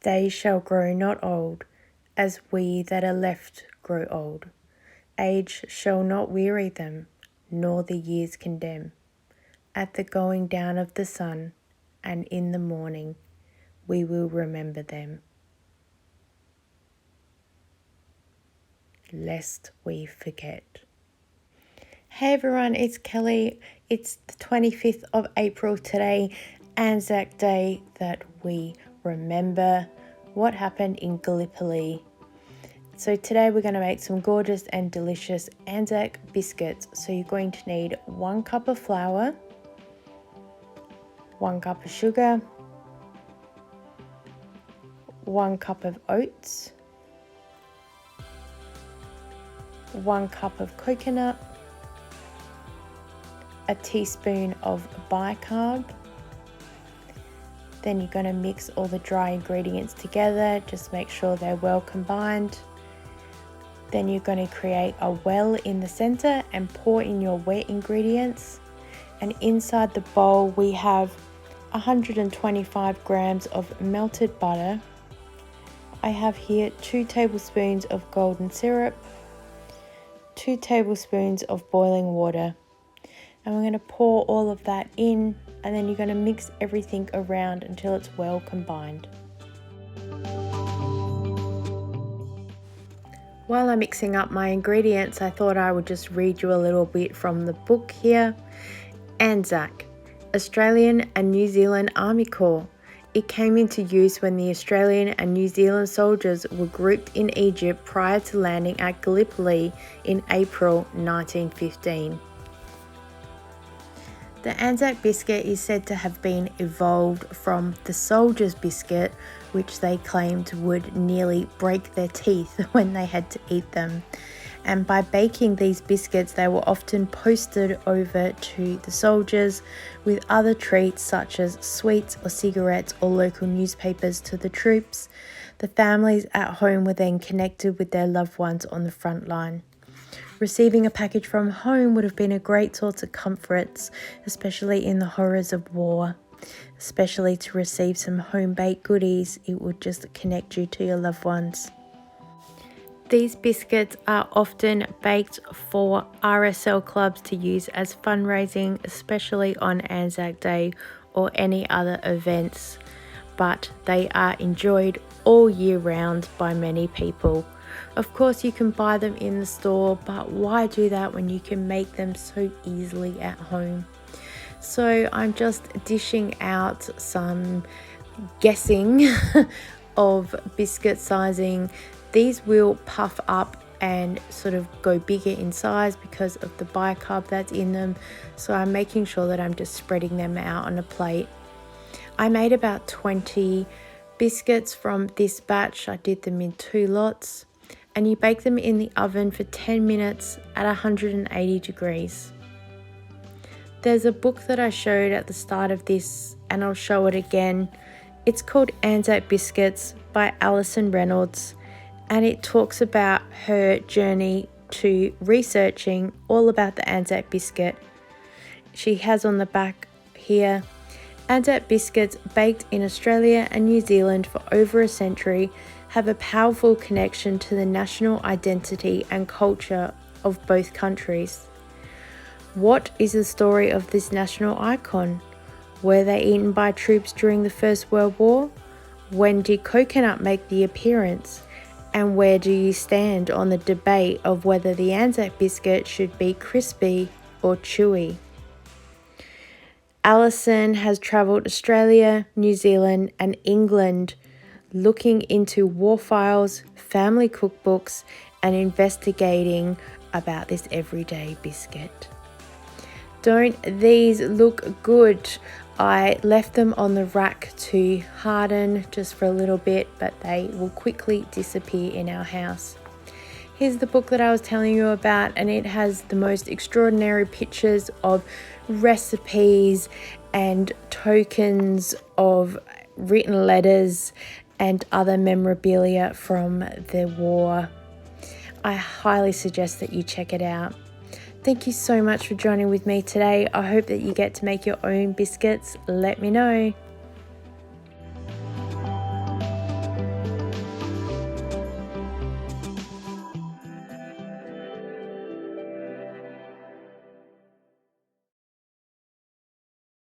They shall grow not old, as we that are left grow old. Age shall not weary them, nor the years condemn. At the going down of the sun, and in the morning, we will remember them, lest we forget. Hey everyone, it's Kelly. It's the 25th of April today, Anzac Day, that we remember what happened in Gallipoli. So today we're going to make some gorgeous and delicious Anzac biscuits. So you're going to need 1 cup of flour, 1 cup of sugar, 1 cup of oats, 1 cup of coconut, a teaspoon of bicarb. Then you're going to mix all the dry ingredients together. Just make sure they're well combined. Then you're going to create a well in the center and pour in your wet ingredients. And inside the bowl we have 125 grams of melted butter. I have here 2 tablespoons of golden syrup, 2 tablespoons of boiling water. And we're going to pour all of that in, and then you're going to mix everything around until it's well combined. While I'm mixing up my ingredients, I thought I would just read you a little bit from the book here. Anzac, Australian and New Zealand Army Corps. It came into use when the Australian and New Zealand soldiers were grouped in Egypt prior to landing at Gallipoli in April 1915. The Anzac biscuit is said to have been evolved from the soldier's biscuit, which they claimed would nearly break their teeth when they had to eat them. And by baking these biscuits, they were often posted over to the soldiers with other treats such as sweets or cigarettes or local newspapers to the troops. The families at home were then connected with their loved ones on the front line. Receiving a package from home would have been a great source of comforts, especially in the horrors of war. Especially to receive some home-baked goodies, it would just connect you to your loved ones. These biscuits are often baked for RSL clubs to use as fundraising, especially on Anzac Day or any other events, but they are enjoyed all year round by many people. Of course, you can buy them in the store, but why do that when you can make them so easily at home? So I'm just dishing out some guessing of biscuit sizing. These will puff up and sort of go bigger in size because of the bicarb that's in them. So I'm making sure that I'm just spreading them out on a plate. I made about 20 biscuits from this batch. I did them in 2 lots. And you bake them in the oven for 10 minutes at 180 degrees. There's a book that I showed at the start of this, and I'll show it again. It's called Anzac Biscuits by Alison Reynolds, and it talks about her journey to researching all about the Anzac biscuit. She has on the back here, Anzac biscuits baked in Australia and New Zealand for over a century have a powerful connection to the national identity and culture of both countries. What is the story of this national icon? Were they eaten by troops during the First World War? When did coconut make the appearance? And where do you stand on the debate of whether the Anzac biscuit should be crispy or chewy? Alison has travelled Australia, New Zealand and England looking into war files, family cookbooks and investigating about this everyday biscuit. Don't these look good? I left them on the rack to harden just for a little bit, but they will quickly disappear in our house. Here's the book that I was telling you about, and it has the most extraordinary pictures of recipes and tokens of written letters and other memorabilia from the war. I highly suggest that you check it out. Thank you so much for joining with me today. I hope that you get to make your own biscuits. Let me know.